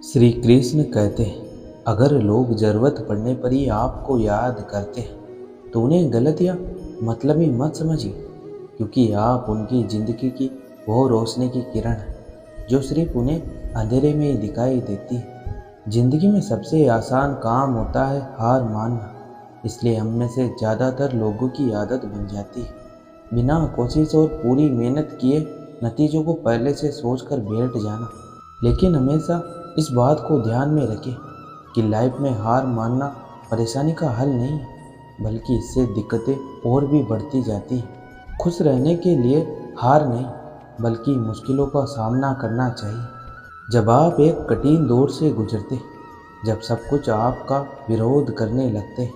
श्री कृष्ण कहते हैं, अगर लोग जरूरत पड़ने पर ही आपको याद करते हैं तो उन्हें गलत या मतलबी मत समझिए, क्योंकि आप उनकी जिंदगी की वो रोशनी की किरण है जो सिर्फ उन्हें अंधेरे में ही दिखाई देती है। जिंदगी में सबसे आसान काम होता है हार मानना, इसलिए हम में से ज़्यादातर लोगों की आदत बन जाती है बिना कोशिश और पूरी मेहनत किए नतीजों को पहले से सोचकर बैठ जाना। लेकिन हमेशा इस बात को ध्यान में रखें कि लाइफ में हार मानना परेशानी का हल नहीं है, बल्कि इससे दिक्कतें और भी बढ़ती जाती हैं। खुश रहने के लिए हार नहीं, बल्कि मुश्किलों का सामना करना चाहिए। जब आप एक कठिन दौर से गुजरते, जब सब कुछ आपका विरोध करने लगते,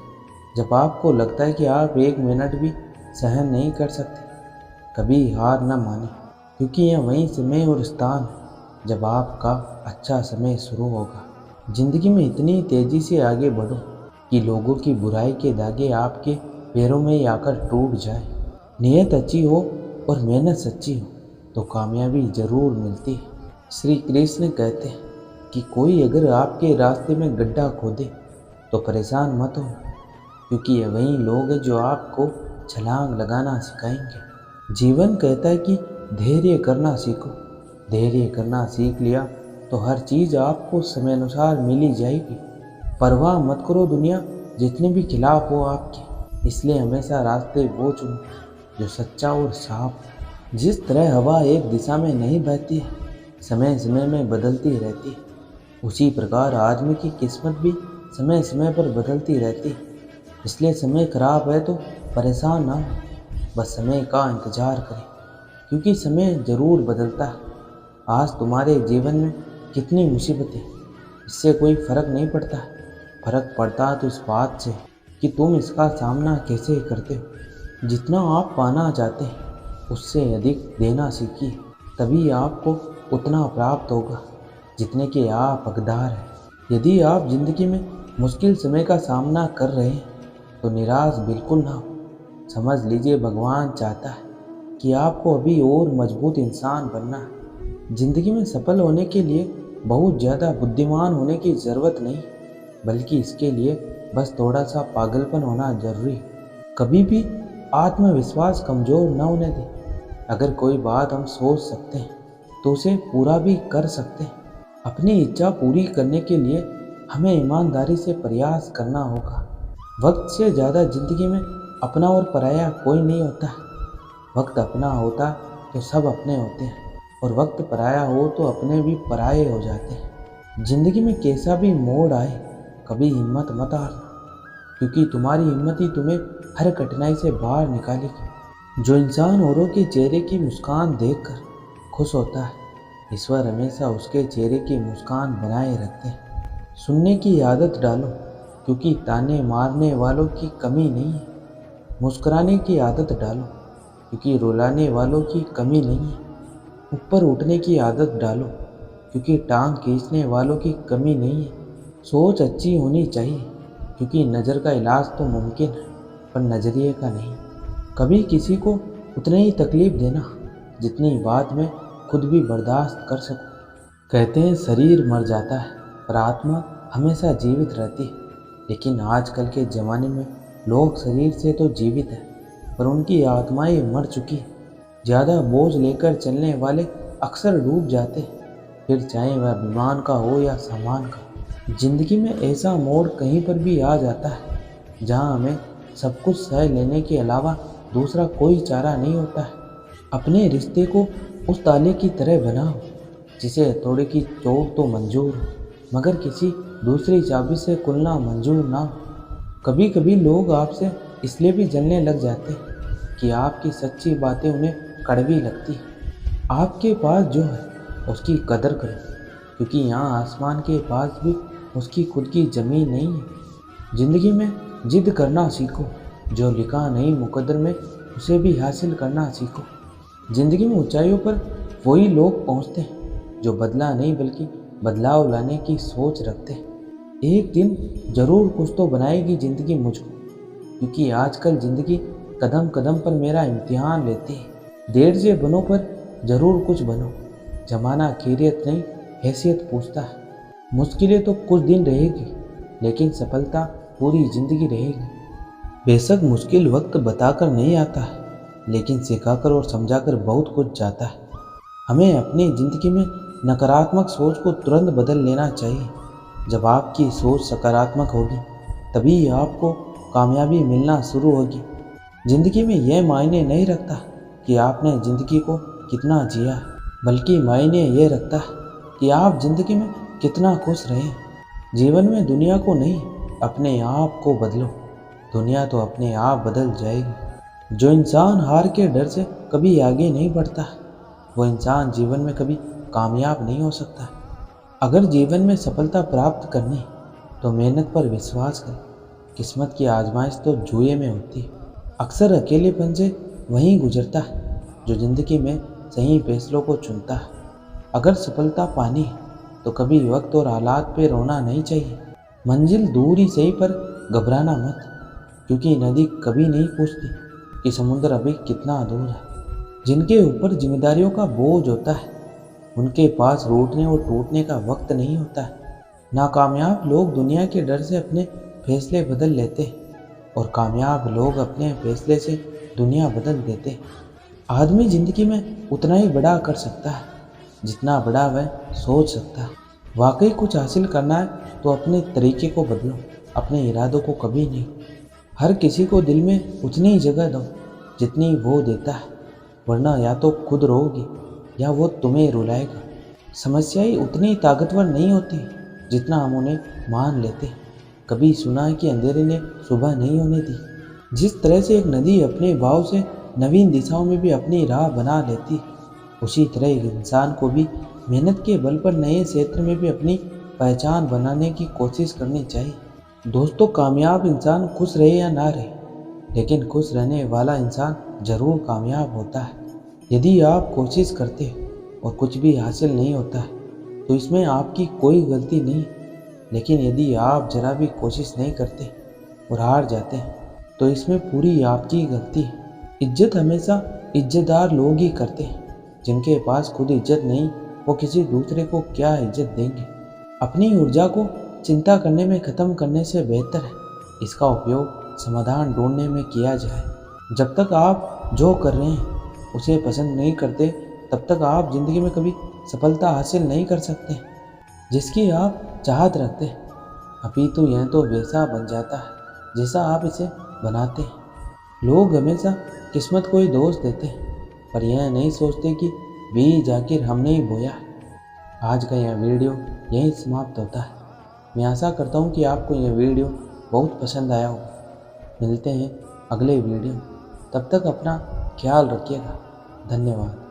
जब आपको लगता है कि आप एक मिनट भी सहन नहीं कर सकते, कभी हार न माने, क्योंकि यह वही समय और स्थान है जब आपका अच्छा समय शुरू होगा। जिंदगी में इतनी तेजी से आगे बढ़ो कि लोगों की बुराई के धागे आपके पैरों में ही आकर टूट जाए। नीयत अच्छी हो और मेहनत सच्ची हो तो कामयाबी जरूर मिलती है। श्री कृष्ण कहते हैं कि कोई अगर आपके रास्ते में गड्ढा खोदे तो परेशान मत हो, क्योंकि ये वही लोग हैं जो आपको छलांग लगाना सिखाएंगे। जीवन कहता है कि धैर्य करना सीखो। धैर्य करना सीख लिया तो हर चीज़ आपको समय अनुसार मिली जाएगी। परवाह मत करो दुनिया जितने भी खिलाफ हो आपके, इसलिए हमेशा रास्ते वो चुनो जो सच्चा और साफ। जिस तरह हवा एक दिशा में नहीं बहती है, समय समय में बदलती रहती है, उसी प्रकार आदमी की किस्मत भी समय समय पर बदलती रहती है। इसलिए समय खराब है तो परेशान ना हो, बस समय का इंतज़ार करें, क्योंकि समय ज़रूर बदलता है। आज तुम्हारे जीवन में कितनी मुसीबतें, इससे कोई फ़र्क नहीं पड़ता। फ़र्क पड़ता है तो इस बात से कि तुम इसका सामना कैसे करते हो। जितना आप पाना चाहते हैं उससे अधिक देना सीखिए, तभी आपको उतना प्राप्त होगा जितने के आप हकदार हैं। यदि आप ज़िंदगी में मुश्किल समय का सामना कर रहे हैं तो निराश बिल्कुल ना हो। समझ लीजिए भगवान चाहता है कि आपको अभी और मजबूत इंसान बनना है। जिंदगी में सफल होने के लिए बहुत ज़्यादा बुद्धिमान होने की ज़रूरत नहीं, बल्कि इसके लिए बस थोड़ा सा पागलपन होना जरूरी है। कभी भी आत्मविश्वास कमज़ोर न होने दें। अगर कोई बात हम सोच सकते हैं तो उसे पूरा भी कर सकते हैं। अपनी इच्छा पूरी करने के लिए हमें ईमानदारी से प्रयास करना होगा। वक्त से ज़्यादा ज़िंदगी में अपना और पराया कोई नहीं होता। वक्त अपना होता तो सब अपने होते हैं, और वक्त पराया हो तो अपने भी पराये हो जाते हैं। जिंदगी में कैसा भी मोड़ आए, कभी हिम्मत मत हारना, क्योंकि तुम्हारी हिम्मत ही तुम्हें हर कठिनाई से बाहर निकालेगी। जो इंसान औरों के चेहरे की मुस्कान देखकर खुश होता है, ईश्वर हमेशा उसके चेहरे की मुस्कान बनाए रखते हैं। सुनने की आदत डालो, क्योंकि ताने मारने वालों की कमी नहीं है। मुस्कुराने की आदत डालो, क्योंकि रुलाने वालों की कमी नहीं है। ऊपर उठने की आदत डालो, क्योंकि टांग खींचने वालों की कमी नहीं है। सोच अच्छी होनी चाहिए, क्योंकि नज़र का इलाज तो मुमकिन है, पर नज़रिए का नहीं। कभी किसी को उतनी ही तकलीफ देना जितनी बात में खुद भी बर्दाश्त कर सको। कहते हैं शरीर मर जाता है पर आत्मा हमेशा जीवित रहती है। लेकिन आजकल के ज़माने में लोग शरीर से तो जीवित है, पर उनकी आत्माएं मर चुकी है। ज़्यादा बोझ लेकर चलने वाले अक्सर डूब जाते हैं, फिर चाहे वह विमान का हो या सामान का। जिंदगी में ऐसा मोड़ कहीं पर भी आ जाता है जहां हमें सब कुछ सह लेने के अलावा दूसरा कोई चारा नहीं होता है। अपने रिश्ते को उस ताले की तरह बनाओ जिसे हथौड़े की चोट तो मंजूर हो, मगर किसी दूसरी चाबी से खुलना मंजूर ना हो। कभी कभी लोग आपसे इसलिए भी जलने लग जाते हैं कि आपकी सच्ची बातें उन्हें कड़वी लगती। आपके पास जो है उसकी कदर करो, क्योंकि यहाँ आसमान के पास भी उसकी खुद की ज़मीन नहीं है। ज़िंदगी में जिद करना सीखो, जो लिखा नहीं मुकद्दर में उसे भी हासिल करना सीखो। ज़िंदगी में ऊंचाइयों पर वही लोग पहुँचते हैं जो बदला नहीं बल्कि बदलाव लाने की सोच रखते हैं। एक दिन ज़रूर कुछ तो बनाएगी ज़िंदगी मुझको, क्योंकि आजकल ज़िंदगी कदम कदम पर मेरा इम्तिहान लेती है। देर से बनो पर ज़रूर कुछ बनो। जमाना खैरियत नहीं हैसियत पूछता है। मुश्किलें तो कुछ दिन रहेगी, लेकिन सफलता पूरी जिंदगी रहेगी। बेशक मुश्किल वक्त बताकर नहीं आता है, लेकिन सिखाकर और समझाकर बहुत कुछ जाता है। हमें अपनी ज़िंदगी में नकारात्मक सोच को तुरंत बदल लेना चाहिए। जब आपकी सोच सकारात्मक होगी, तभी आपको कामयाबी मिलना शुरू होगी। ज़िंदगी में यह मायने नहीं रखता कि आपने ज़िंदगी को कितना जिया, बल्कि मायने ये रखता है कि आप ज़िंदगी में कितना खुश रहे। जीवन में दुनिया को नहीं, अपने आप को बदलो। दुनिया तो अपने आप बदल जाएगी। जो इंसान हार के डर से कभी आगे नहीं बढ़ता, वो इंसान जीवन में कभी कामयाब नहीं हो सकता। अगर जीवन में सफलता प्राप्त करनी तो मेहनत पर विश्वास करें। किस्मत की आजमाइश तो जुए में होती है। अक्सर अकेलेपन से वहीं गुजरता है जो ज़िंदगी में सही फैसलों को चुनता है। अगर सफलता पानी है तो कभी वक्त और हालात पे रोना नहीं चाहिए। मंजिल दूर ही सही पर घबराना मत, क्योंकि नदी कभी नहीं पूछती कि समुद्र अभी कितना दूर है। जिनके ऊपर जिम्मेदारियों का बोझ होता है, उनके पास रूठने और टूटने का वक्त नहीं होता है। नाकामयाब लोग दुनिया के डर से अपने फैसले बदल लेते हैं, और कामयाब लोग अपने फैसले से दुनिया बदल देते हैं। आदमी ज़िंदगी में उतना ही बड़ा कर सकता है जितना बड़ा वह सोच सकता है। वाकई कुछ हासिल करना है तो अपने तरीके को बदलो, अपने इरादों को कभी नहीं। हर किसी को दिल में उतनी ही जगह दो जितनी वो देता है, वरना या तो खुद रोओगे या वो तुम्हें रुलाएगा। समस्याएं उतनी ताकतवर नहीं होती जितना हम उन्हें मान लेते। कभी सुना है कि अंधेरे ने सुबह नहीं होने दी। जिस तरह से एक नदी अपने बहाव से नवीन दिशाओं में भी अपनी राह बना लेती, उसी तरह एक इंसान को भी मेहनत के बल पर नए क्षेत्र में भी अपनी पहचान बनाने की कोशिश करनी चाहिए। दोस्तों, कामयाब इंसान खुश रहे या ना रहे, लेकिन खुश रहने वाला इंसान ज़रूर कामयाब होता है। यदि आप कोशिश करते और कुछ भी हासिल नहीं होता है तो इसमें आपकी कोई गलती नहीं, लेकिन यदि आप ज़रा भी कोशिश नहीं करते और हार जाते हैं तो इसमें पूरी आपकी गलती है। इज्जत हमेशा इज्जतदार लोग ही करते हैं। जिनके पास खुद इज्जत नहीं, वो किसी दूसरे को क्या इज्जत देंगे। अपनी ऊर्जा को चिंता करने में ख़त्म करने से बेहतर है इसका उपयोग समाधान ढूंढने में किया जाए। जब तक आप जो कर रहे हैं उसे पसंद नहीं करते, तब तक आप ज़िंदगी में कभी सफलता हासिल नहीं कर सकते जिसकी आप चाहत रखते हैं। अभी तो यह तो वैसा बन जाता है जैसा आप इसे बनाते हैं। लोग हमेशा किस्मत को ही दोष देते हैं, पर यह नहीं सोचते कि बीज आखिर हमने ही बोया। आज का यह वीडियो यहीं समाप्त होता है। मैं आशा करता हूँ कि आपको यह वीडियो बहुत पसंद आया होगा। मिलते हैं अगले वीडियो, तब तक अपना ख्याल रखिएगा। धन्यवाद।